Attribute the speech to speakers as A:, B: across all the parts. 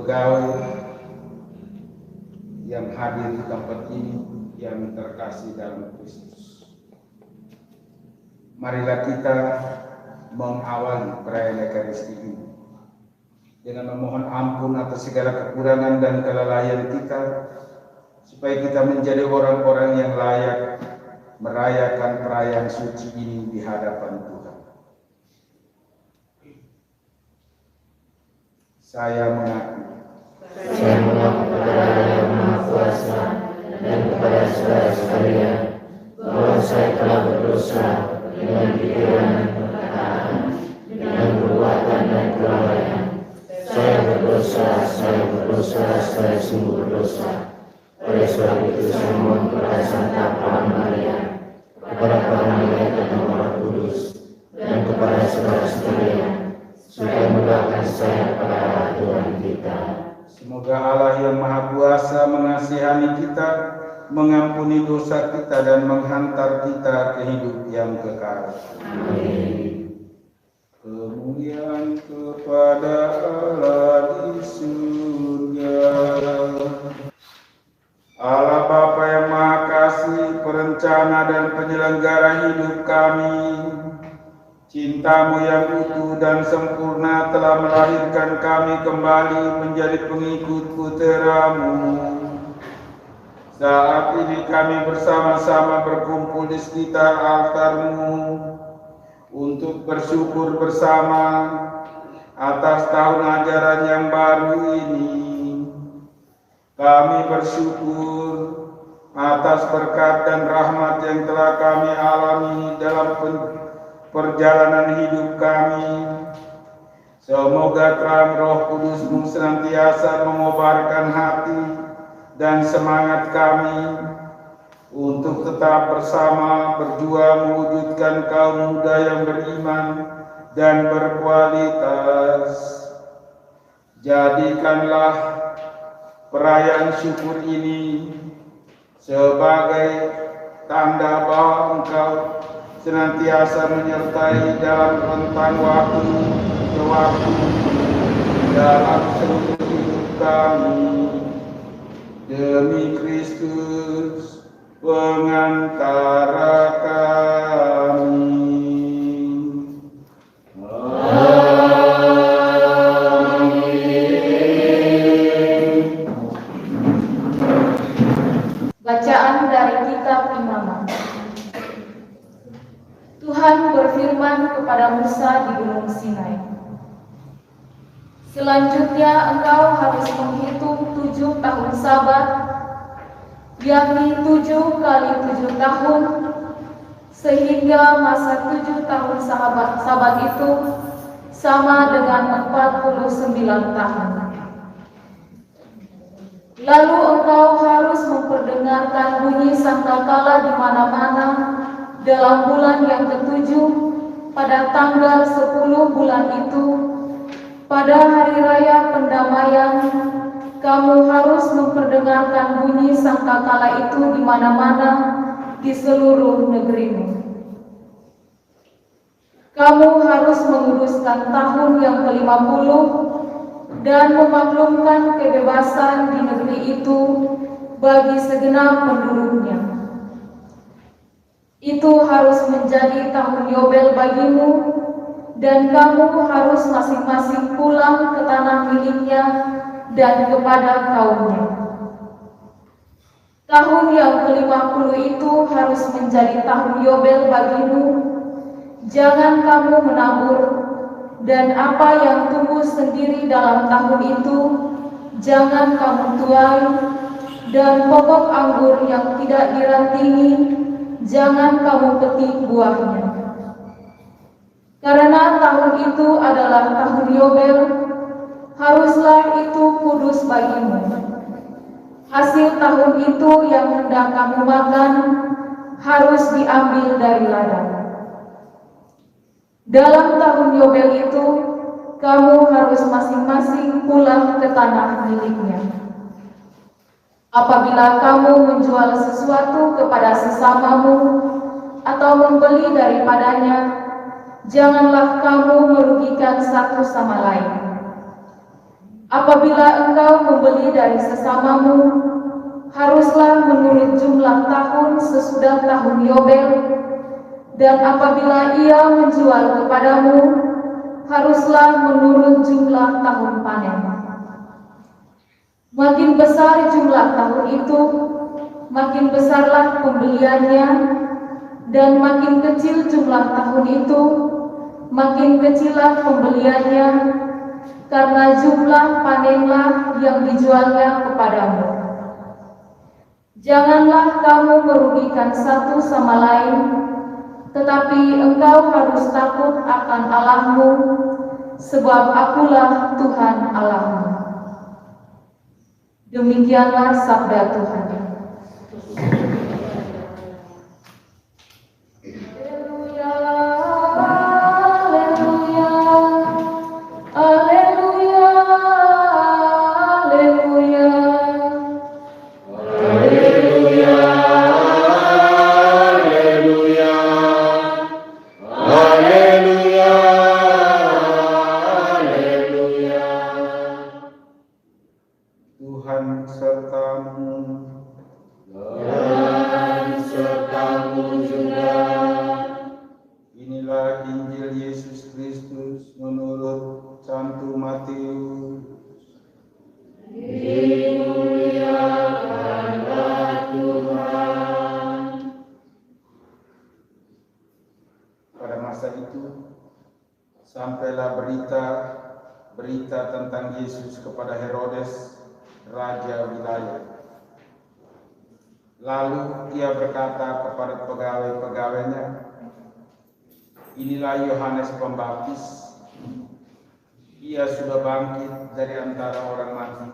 A: pegawai yang hadir di tempat ini yang terkasih dalam Kristus. Marilah kita mengawali perayaan Ekaristi ini dengan memohon ampun atas segala kekurangan dan kelalaian kita, supaya kita menjadi orang-orang yang layak merayakan perayaan suci ini di hadapan Tuhan. Saya mengaku
B: kepada Allah yang Maha Kuasa dan kepada saudara sekalian bahwa saya telah berdosa dengan pikiran dan perkataan, dengan perbuatan dan kelalaian. Saya berdosa, saya sungguh berdosa. Oleh sebab itu saya mohon kepada Santa Praha Maria, kepada para malaikat dan Roh Kudus, dan kepada saudara sekalian, supaya mendoakan saya kepada Allah Tuhan kita.
A: semoga Allah yang Maha Kuasa mengasihani kita, mengampuni dosa kita, dan menghantar kita ke hidup yang kekal.
B: Amin.
A: Kemuliaan kepada Allah di surga. Allah Bapa yang Maha Kasih, perencana dan penyelenggara hidup kami, cinta-Mu yang utuh dan sempurna telah melahirkan kami kembali menjadi pengikut putra-Mu. Saat ini kami bersama-sama berkumpul di sekitar altar-Mu untuk bersyukur bersama atas tahun ajaran yang baru ini. Kami bersyukur atas berkat dan rahmat yang telah kami alami dalam perjalanan hidup kami. Semoga terang Roh Kudus-Mu senantiasa mengobarkan hati dan semangat kami untuk tetap bersama berjuang mewujudkan kaum muda yang beriman dan berkualitas. Jadikanlah perayaan syukur ini sebagai tanda bahwa Engkau senantiasa menyertai dalam rentang waktu ke waktu dalam seluruh hidup kami. Demi Kristus pengantara kami.
C: Bacaan dari Kitab Imamat. Tuhan berfirman kepada Musa di Gunung Sinai, "Selanjutnya engkau harus menghitung 7 tahun Sabat, yakni 7 kali 7 tahun, sehingga masa 7 tahun Sabat itu sama dengan 49 tahun. Lalu engkau harus memperdengarkan bunyi sangkakala di mana-mana dalam bulan yang ketujuh pada tanggal 10 bulan itu. Pada hari raya pendamaian, kamu harus memperdengarkan bunyi sangkakala itu di mana-mana di seluruh negerimu. Kamu harus menguduskan tahun yang ke-50 dan memaklumkan kebebasan di negeri itu bagi segenap penduduknya. Itu harus menjadi tahun Yobel bagimu, dan kamu harus masing-masing pulang ke tanah miliknya dan kepada kaumnya. Tahun yang ke-50 itu harus menjadi tahun Yobel bagimu. Jangan kamu menabur, dan apa yang tumbuh sendiri dalam tahun itu jangan kamu tuai, dan pokok anggur yang tidak dirantingi jangan kamu petik buahnya. Karena tahun itu adalah tahun Yobel, haruslah itu kudus bagimu. Hasil tahun itu yang hendak kamu makan harus diambil dari ladang. Dalam tahun Yobel itu, kamu harus masing-masing pulang ke tanah miliknya. Apabila kamu menjual sesuatu kepada sesamamu atau membeli daripadanya, janganlah kamu merugikan satu sama lain. Apabila engkau membeli dari sesamamu, haruslah menurut jumlah tahun sesudah tahun Yobel, dan apabila ia menjual kepadamu, haruslah menurut jumlah tahun panen. Makin besar jumlah tahun itu, makin besarlah pembeliannya, dan makin kecil jumlah tahun itu, makin kecillah pembeliannya, karena jumlah panenlah yang dijualnya kepadamu. Janganlah kamu merugikan satu sama lain, tetapi engkau harus takut akan Allahmu, sebab Akulah Tuhan Allahmu. Demikianlah sabda Tuhan. Haleluya, haleluya, haleluya, haleluya.
B: Haleluya, haleluya, haleluya, haleluya.
A: Tuhan sertamu.
B: Dan sertamu juga.
A: Inilah Injil Yesus Kristus menurut Santo Matius.
B: Dimuliakanlah Tuhan.
A: Pada masa itu sampailah berita tentang Yesus kepada Herodes, raja wilayah. Lalu ia berkata kepada pegawai-pegawainya, "Inilah Yohanes Pembaptis. Ia sudah bangkit dari antara orang mati,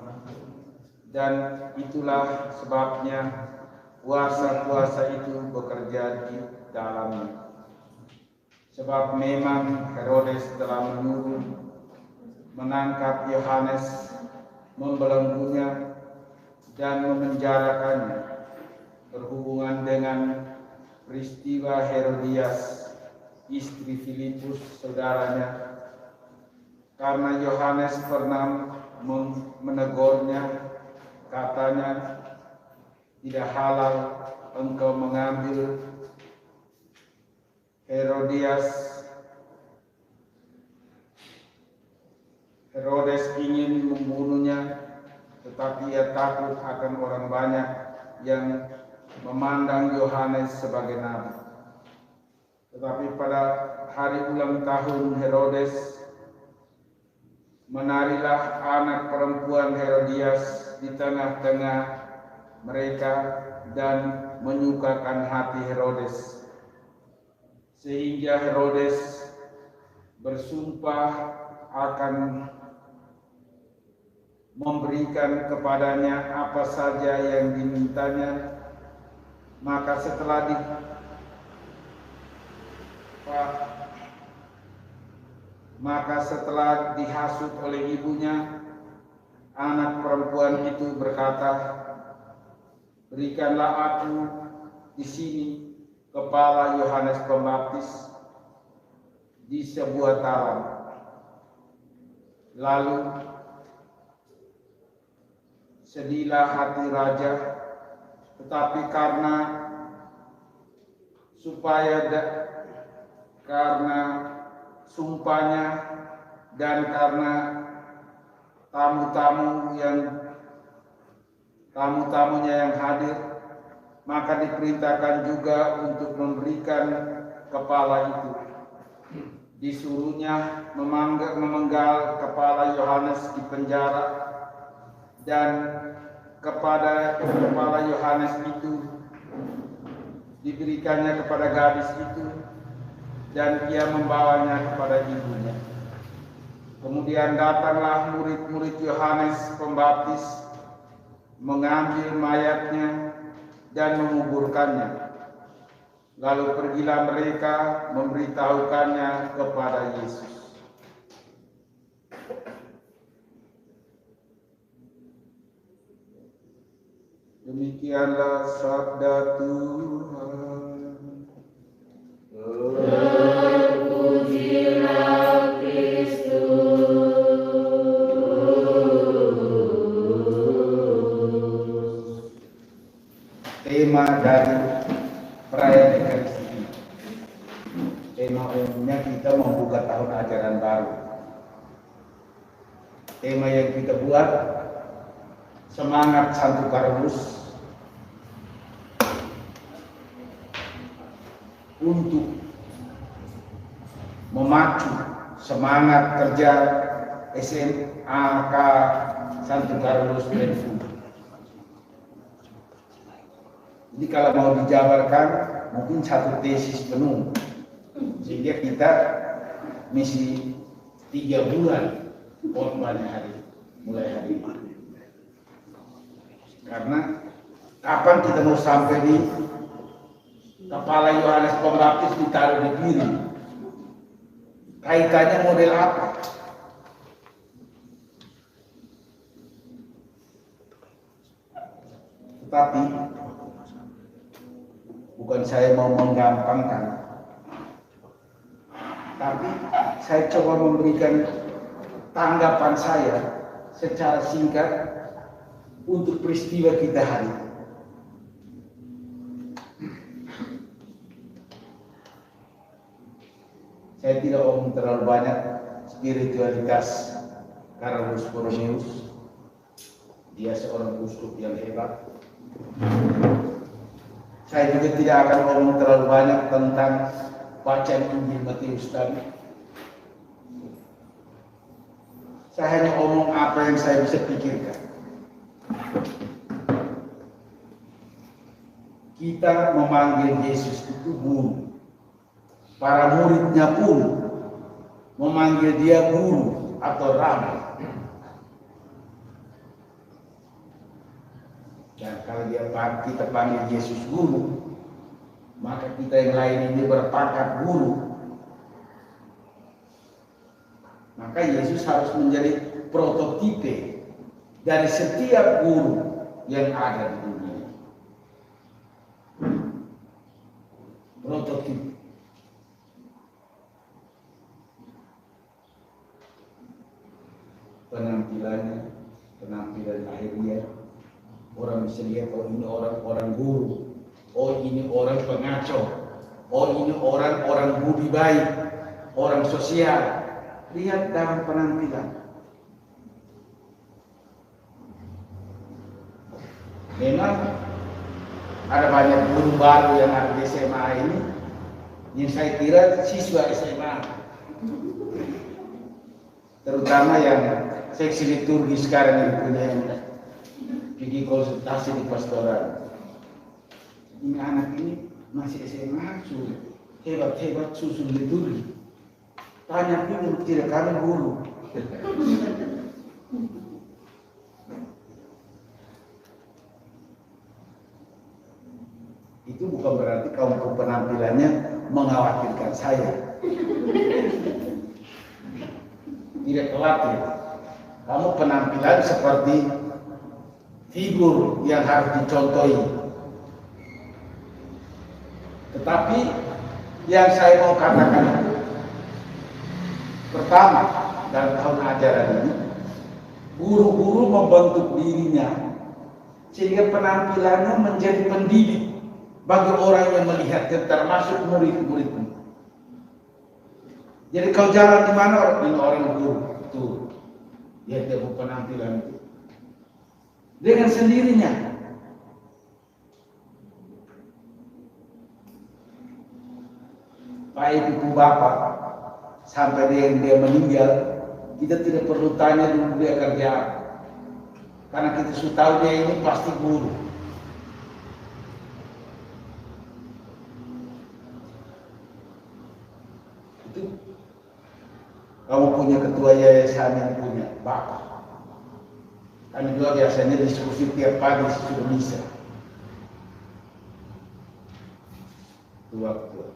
A: dan itulah sebabnya kuasa-kuasa itu bekerja di dalamnya. Sebab memang Herodes telah menyuruh menangkap Yohanes, membelenggunya, dan memenjarakannya berhubungan dengan peristiwa Herodias, istri Filipus saudaranya, karena Yohanes pernah menegurnya, katanya, tidak halal engkau mengambil Herodes ingin membunuhnya, tetapi ia takut akan orang banyak yang memandang Yohanes sebagai nabi. Tetapi pada hari ulang tahun Herodes, menarilah anak perempuan Herodias di tengah-tengah mereka dan menyukakan hati Herodes, sehingga Herodes bersumpah akan memberikan kepadanya apa saja yang dimintanya. Maka setelah dihasut oleh ibunya, anak perempuan itu berkata, "Berikanlah aku di sini kepala Yohanes Pembaptis di sebuah talam." Lalu sedihlah hati raja, tetapi karena sumpahnya dan karena tamu-tamunya yang hadir, maka diperintahkan juga untuk memberikan kepala itu. Disuruhnya memenggal kepala Yohanes di penjara, dan kepada kepala Yohanes itu diberikannya kepada gadis itu, dan ia membawanya kepada ibunya. Kemudian datanglah murid-murid Yohanes Pembaptis, mengambil mayatnya dan menguburkannya. Lalu pergilah mereka memberitahukannya kepada Yesus. Demikianlah sabda Tuhan.
B: Terpujilah Kristus.
A: tema dari perayaan Ekaristi. Tema umumnya kita membuka tahun ajaran baru. Tema yang kita buat semangat Santo Carolus untuk memacu semangat kerja SMAK Santo Carolus Menfu. Jadi kalau mau dijabarkan mungkin satu tesis penuh, sehingga kita misi 3 bulan banyak hari mulai hari ini. Karena kapan kita mau sampai di kepala Yohanes Pembaptis ditaruh di piring, kaitannya model apa? Tetapi bukan saya mau menggampangkan, tapi saya coba memberikan tanggapan saya secara singkat untuk peristiwa kita hari ini. Saya tidak omong terlalu banyak spiritualitas Carolus Borromeus. Dia seorang uskup yang hebat. Saya juga tidak akan ngomong terlalu banyak tentang bacaan Injil Matius tadi. Saya hanya ngomong apa yang saya bisa pikirkan. Kita memanggil Yesus itu guru. Para muridnya pun memanggil dia guru atau rabi. Dan kalau kita panggil Yesus guru, maka kita yang lain ini berpangkat guru. Maka Yesus harus menjadi prototipe dari setiap guru yang ada di dunia. Prototipe. Penampilan lahiriah, orang bisa lihat, oh ini orang guru, oh ini orang pengacau, oh ini orang budi baik, orang sosial. Lihat dalam penampilan. Memang ada banyak guru baru yang ada di SMA ini, yang saya kira siswa SMA, terutama yang seksi liturgi sekarang yang punya yang pergi konsultasi di pastoral. Ini anak ini masih SMA, hebat-hebat susun liturgi. Tanya dulu, tidak kami guru. Itu bukan berarti kaum penampilannya mengkhawatirkan saya. Tidak khawatir. Kamu penampilan seperti figur yang harus dicontohi. Tetapi yang saya mau katakan itu, pertama, dalam tahun ajaran ini, guru-guru membentuk dirinya sehingga penampilannya menjadi pendidik bagi orang yang melihatnya, termasuk murid-muridnya. Jadi kau jalan di mana, ini orang guru, tuh. Dia tahu penampilan itu dengan sendirinya. Baik itu bapak sampai dia meninggal, kita tidak perlu tanya dulu dia kerja apa, karena kita sudah tahu dia ini pasti guru. Itu kamu punya ketua yayasan yang punya bapak. Kami juga biasanya diskusi tiap pagi sesudah misa. Tua-tua.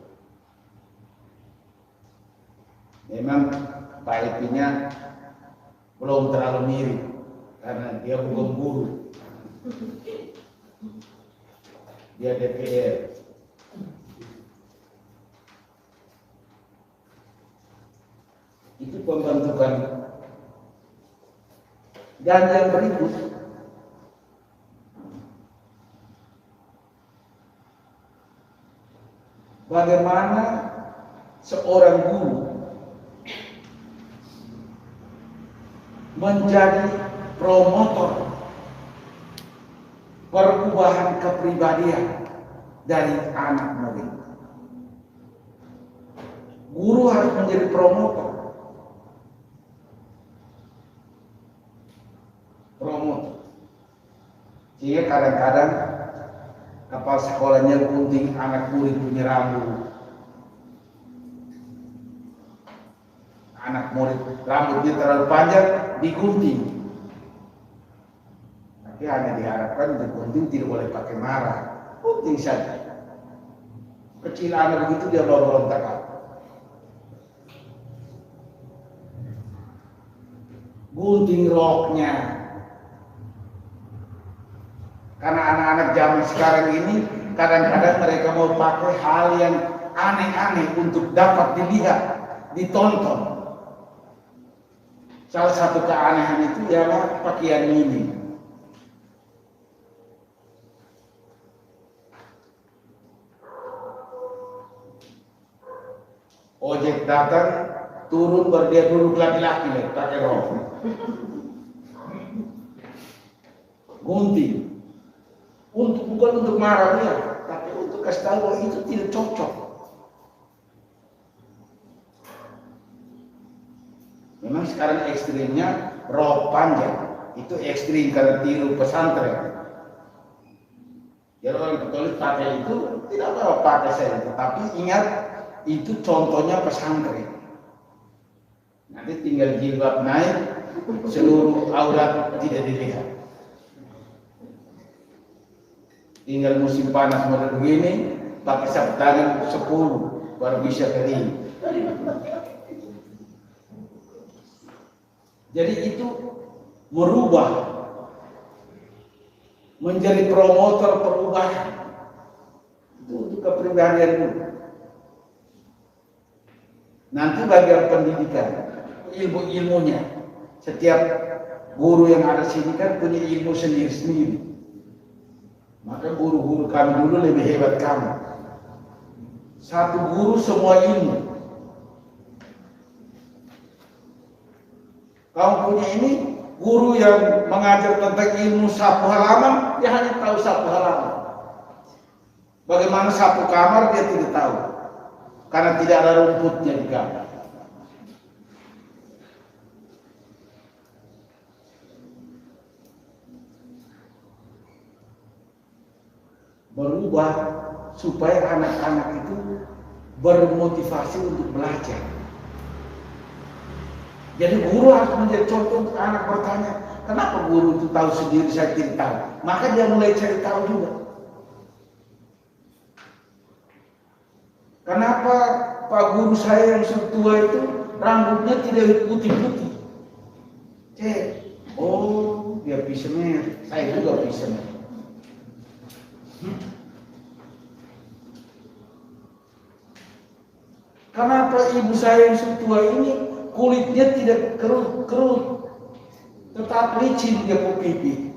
A: Memang Pak Epinya belum terlalu mirip karena dia bukan guru. Dia DPR. Itu pembentukan. Dan yang berikut, bagaimana seorang guru menjadi promotor perubahan kepribadian dari anak murid. Guru harus menjadi promotor. Sehingga kadang-kadang kepala sekolahnya gunting anak murid punya rambut. Anak murid rambutnya terlalu panjang, digunting. Tapi hanya diharapkan digunting tidak boleh pakai marah. Gunting saja. Kecil anak begitu dia bawa berontak. Gunting roknya. Karena anak-anak zaman sekarang ini kadang-kadang mereka mau pakai hal yang aneh-aneh untuk dapat dilihat, ditonton. Salah satu keanehan itu ialah pakaian mini. Ojek datang, turun baru dia duduk laki-laki pakai rok. Gunting. Bukan untuk marah dia, tapi untuk kasih tahu bahwa itu tidak cocok. Memang sekarang ekstrimnya rok panjang, itu ekstrim karena tiru pesantren. Ya orang Katolik pakai itu tidak apa-apa pakai saya, tetapi ingat itu contohnya pesantren. Nanti tinggal jilbab naik, seluruh aurat tidak dilihat. Tinggal musim panas model begini, pakai sapu tangan 10 baru bisa kering. Jadi itu merubah, menjadi promotor perubahan. Itu untuk kepribadian dulu. Nanti bagian pendidikan, ilmu-ilmunya. Setiap guru yang ada sini kan punya ilmu sendiri-sendiri. Maka guru-guru kami dulu lebih hebat kami. Satu guru semua ilmu. Kamu punya ini guru yang mengajar tentang ilmu sapu halaman, dia hanya tahu sapu halaman. Bagaimana sapu kamar dia tidak tahu, karena tidak ada rumputnya di kamar. Berubah supaya anak-anak itu bermotivasi untuk belajar. Jadi guru harus menjadi contoh untuk anak bertanya, kenapa guru itu tahu sendiri saya tidak tahu? Maka dia mulai cari tahu juga. Kenapa Pak guru saya yang sudah tua itu rambutnya tidak putih-putih? Oh dia pisemer, saya juga pisemer. Kenapa ibu saya yang sudah tua ini kulitnya tidak kerut-kerut, tetap licin dia pipi?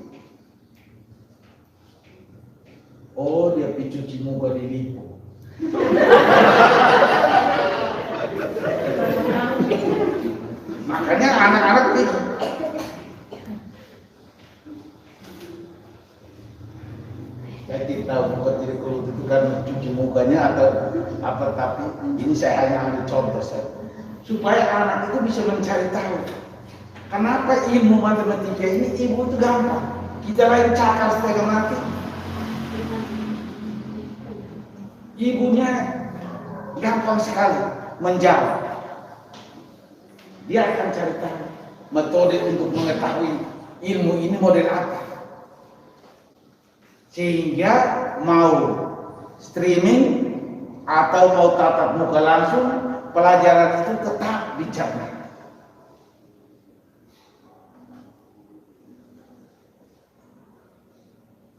A: Oh dia cuci muka di Lipo. Makanya anak-anak itu saya tidak tahu bukan tidak kerut itu kan cuci mukanya atau apa, tapi ini saya hanya ambil contoh saja supaya anak itu bisa mencari tahu kenapa ilmu matematika ini ibu itu gampang, kita lain cakar setengah mati. Ibunya gampang sekali menjawab, dia akan cari tahu metode untuk mengetahui ilmu ini model apa, sehingga mau streaming atau mau tatap muka langsung, pelajaran itu tetap dicerna.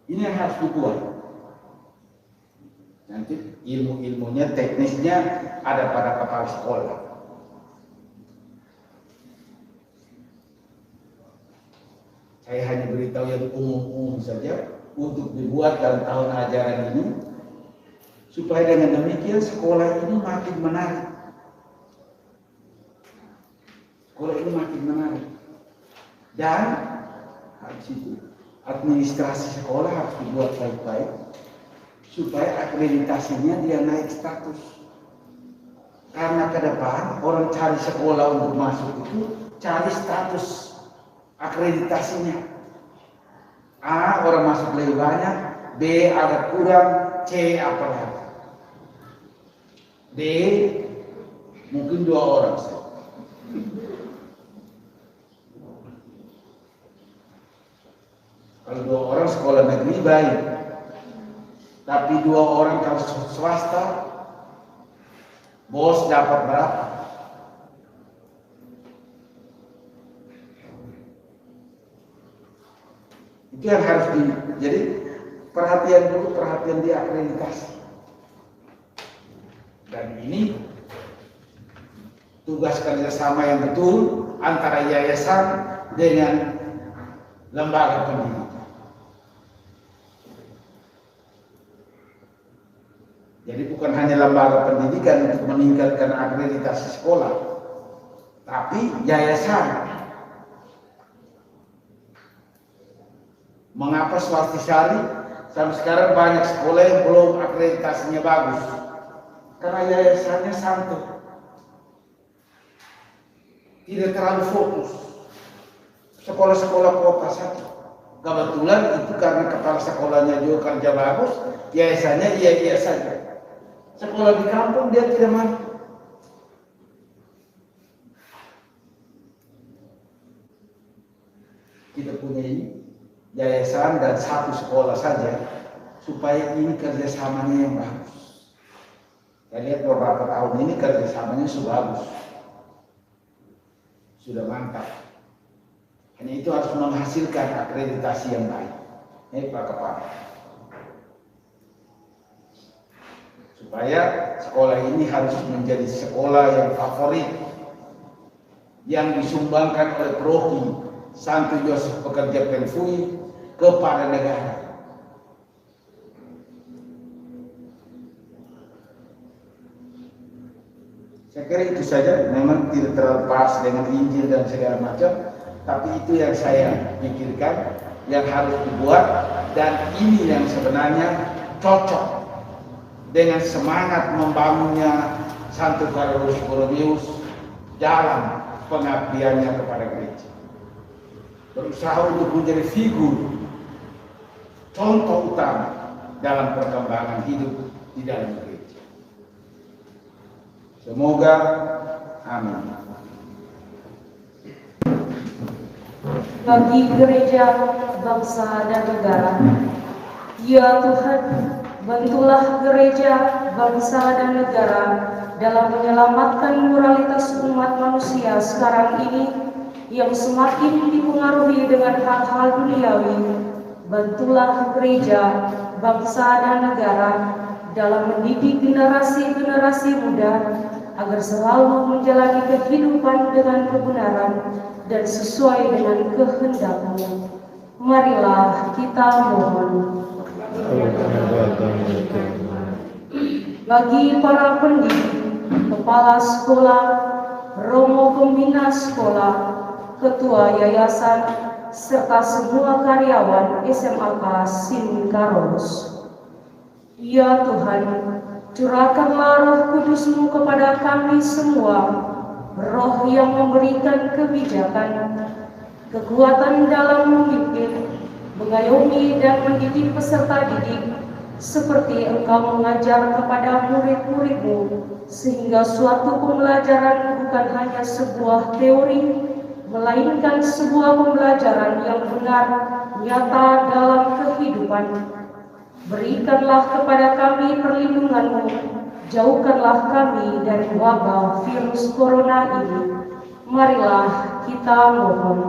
A: Ini yang harus dibuat. Nanti ilmu-ilmunya, teknisnya ada pada kepala sekolah. Saya hanya beritahu yang umum-umum saja untuk dibuat dalam tahun ajaran ini, Supaya dengan demikian sekolah ini makin menarik. Sekolah ini makin menarik. Dan harus itu administrasi sekolah harus dibuat baik-baik supaya akreditasinya dia naik status. Karena ke depan orang cari sekolah untuk masuk itu cari status akreditasinya. A, orang masuk lebih banyak, B, agak kurang, C, apalagi. D, mungkin 2 orang saja. Kalau 2 orang sekolah negeri baik, tapi 2 orang kalau swasta, bos dapat berapa? Itu yang harus jadi perhatian dulu, perhatian di akreditasi. Dan ini tugas kerjasama yang betul antara yayasan dengan lembaga pendidikan. Jadi bukan hanya lembaga pendidikan untuk meningkatkan akreditasi sekolah, tapi yayasan. Mengapa Swartisari sampai sekarang banyak sekolah yang belum akreditasinya bagus? Karena yayasannya santai, tidak terlalu fokus. Sekolah-sekolah kota saja. Kebetulan itu karena kepala sekolahnya juga kerja bagus, yayasannya iya-iya saja. Sekolah di kampung dia tidak mampu. Kita punya ini yayasan dan 1 sekolah saja supaya ini kerjasamanya yang bagus. Saya lihat beberapa tahun ini kerjasamanya sudah bagus, sudah mantap. Hanya itu harus menghasilkan akreditasi yang baik. Ini Pak Kepala. Supaya sekolah ini harus menjadi sekolah yang favorit, yang disumbangkan oleh Proki Santo Yosef Pekerja Penfui kepada negara. Saya kira itu saja, memang tidak terlepas dengan Injil dan segala macam, tapi itu yang saya pikirkan, yang harus dibuat, dan ini yang sebenarnya cocok dengan semangat membangunnya Santo Carolus Borromeus dalam pengabdiannya kepada gereja. Berusaha untuk menjadi figur, contoh utama dalam perkembangan hidup di dalam gereja. Semoga, amin.
C: Bagi gereja, bangsa, dan negara, ya Tuhan, bantulah gereja, bangsa, dan negara dalam menyelamatkan moralitas umat manusia sekarang ini yang semakin dipengaruhi dengan hal-hal duniawi. Bantulah gereja, bangsa, dan negara dalam mendidik generasi-generasi muda agar selalu menjalani kehidupan dengan kebenaran dan sesuai dengan kehendak-Mu. Marilah kita mohon. Bagi para pendidik, kepala sekolah, romo pembina sekolah, ketua yayasan, serta semua karyawan SMAK Sin Carolus. Ya Tuhan, curahkanlah Roh Kudus-Mu kepada kami semua, Roh yang memberikan kebijakan, kekuatan dalam memimpin, mengayomi dan mendidik peserta didik, seperti Engkau mengajar kepada murid-murid-Mu, sehingga suatu pembelajaran bukan hanya sebuah teori, melainkan sebuah pembelajaran yang benar, nyata dalam kehidupan. Berikanlah kepada kami perlindungan-Mu, jauhkanlah kami dari wabah virus corona ini. Marilah kita mohon.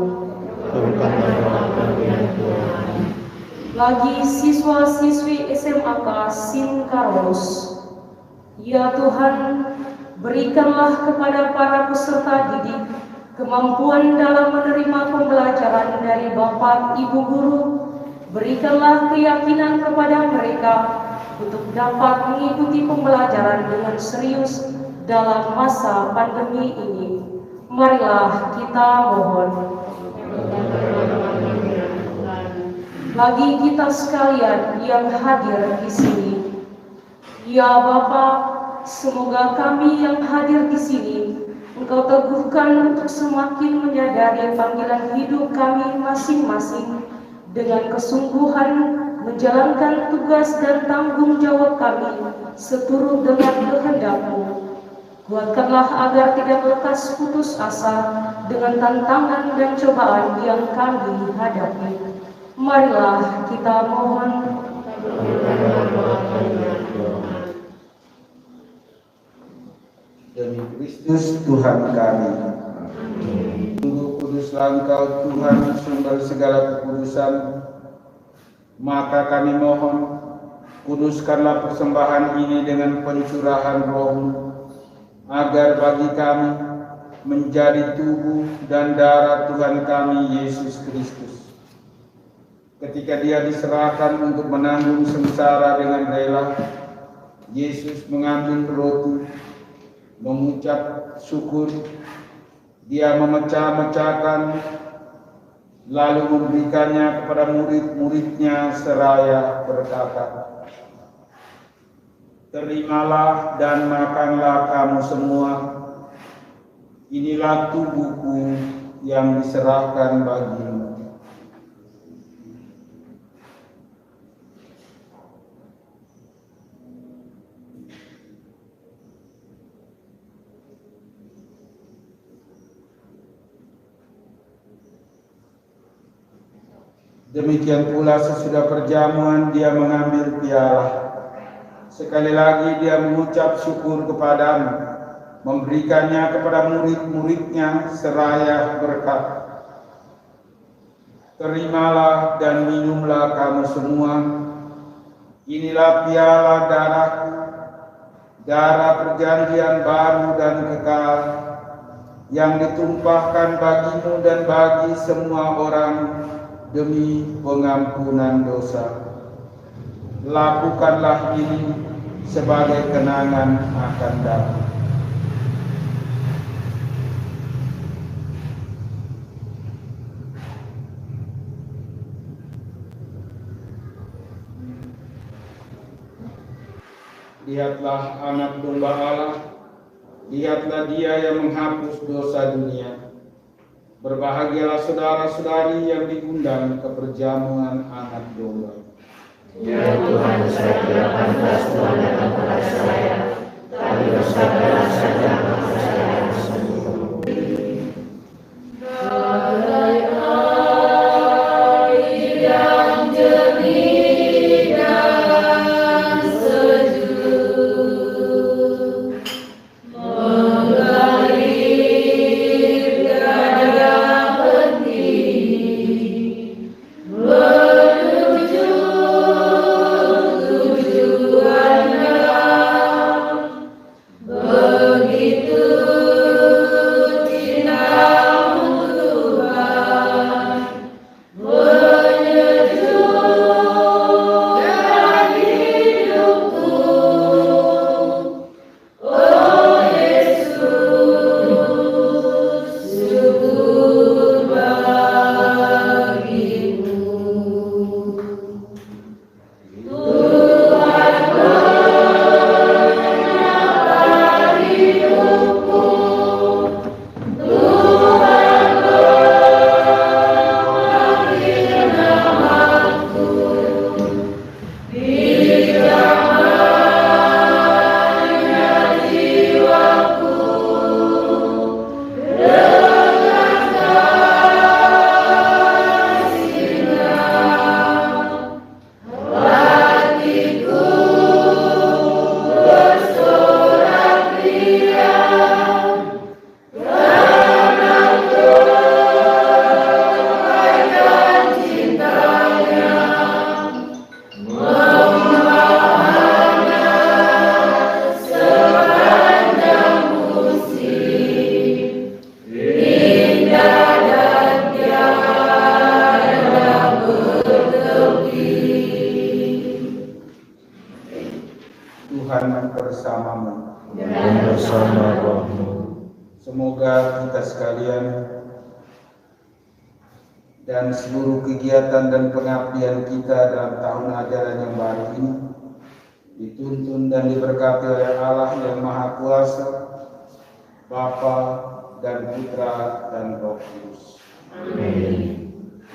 C: Bagi siswa-siswi SMAK Sin Carolus, ya Tuhan, berikanlah kepada para peserta didik kemampuan dalam menerima pembelajaran dari Bapak Ibu Guru. Berikanlah keyakinan kepada mereka untuk dapat mengikuti pembelajaran dengan serius dalam masa pandemi ini. Marilah kita mohon. Bagi kita sekalian yang hadir di sini, ya Bapa, semoga kami yang hadir di sini Engkau teguhkan untuk semakin menyadari panggilan hidup kami masing-masing dengan kesungguhan menjalankan tugas dan tanggung jawab kami seturut dengan kehendak-Mu. Kuatkanlah agar tidak lekas putus asa dengan tantangan dan cobaan yang kami hadapi. Marilah kita mohon.
A: Demi Kristus Tuhan kami. Sungguh kuduslah Engkau Tuhan, sumber segala kekudusan. Maka kami mohon, kuduskanlah persembahan ini dengan pencurahan Roh-Mu, agar bagi kami menjadi tubuh dan darah Tuhan kami Yesus Kristus. Ketika Dia diserahkan untuk menanggung sengsara dengan rela, Yesus mengambil roti, mengucap syukur, Dia memecah-mecahkan, lalu memberikannya kepada murid-muridnya seraya berkata, "Terimalah dan makanlah kamu semua, inilah tubuhku yang diserahkan bagimu." Demikian pula sesudah perjamuan Dia mengambil piala. Sekali lagi Dia mengucap syukur kepadamu, memberikannya kepada murid-muridnya seraya berkata, "Terimalah dan minumlah kamu semua, inilah piala darahku, darah perjanjian baru dan kekal, yang ditumpahkan bagimu dan bagi semua orang demi pengampunan dosa. Lakukanlah ini sebagai kenangan akan aku." Lihatlah anak domba Allah, lihatlah Dia yang menghapus dosa dunia. Berbahagialah saudara-saudari yang diundang ke perjamuan anak domba.
B: Ya Tuhan, saya tidak pantas Tuhan datang kepada saya, tapi bersabarlah saja maka saya akan sembuh.
C: Tujuan
A: Tuhan bersamamu.
B: dan bersama rohmu.
A: Semoga kita sekalian dan seluruh kegiatan dan pengabdian kita dalam tahun ajaran yang baru ini dituntun dan diberkati oleh Allah yang Maha Kuasa, Bapa dan Putra dan Roh Kudus.
B: Amin.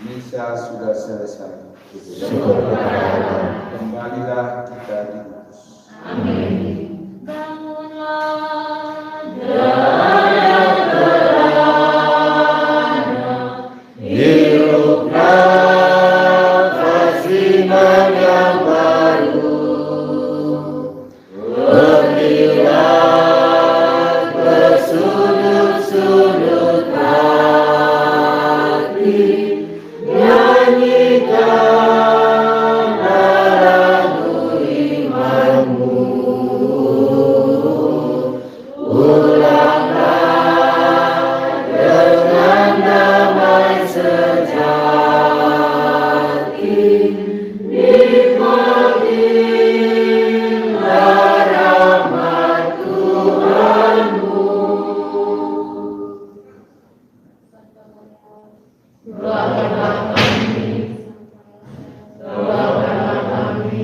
A: Misa sudah selesai.
B: Syukur kepada Allah.
A: Kembalilah kita diutus.
B: Amin. Hirup nafas iman yang baru, berkilat bersudut-sudut hati, nyanyikan lagu imanmu. Ulanglah dengan damai sejati, nikmatilah rahmat Tuhanmu. Doakanlah kami, doakanlah kami,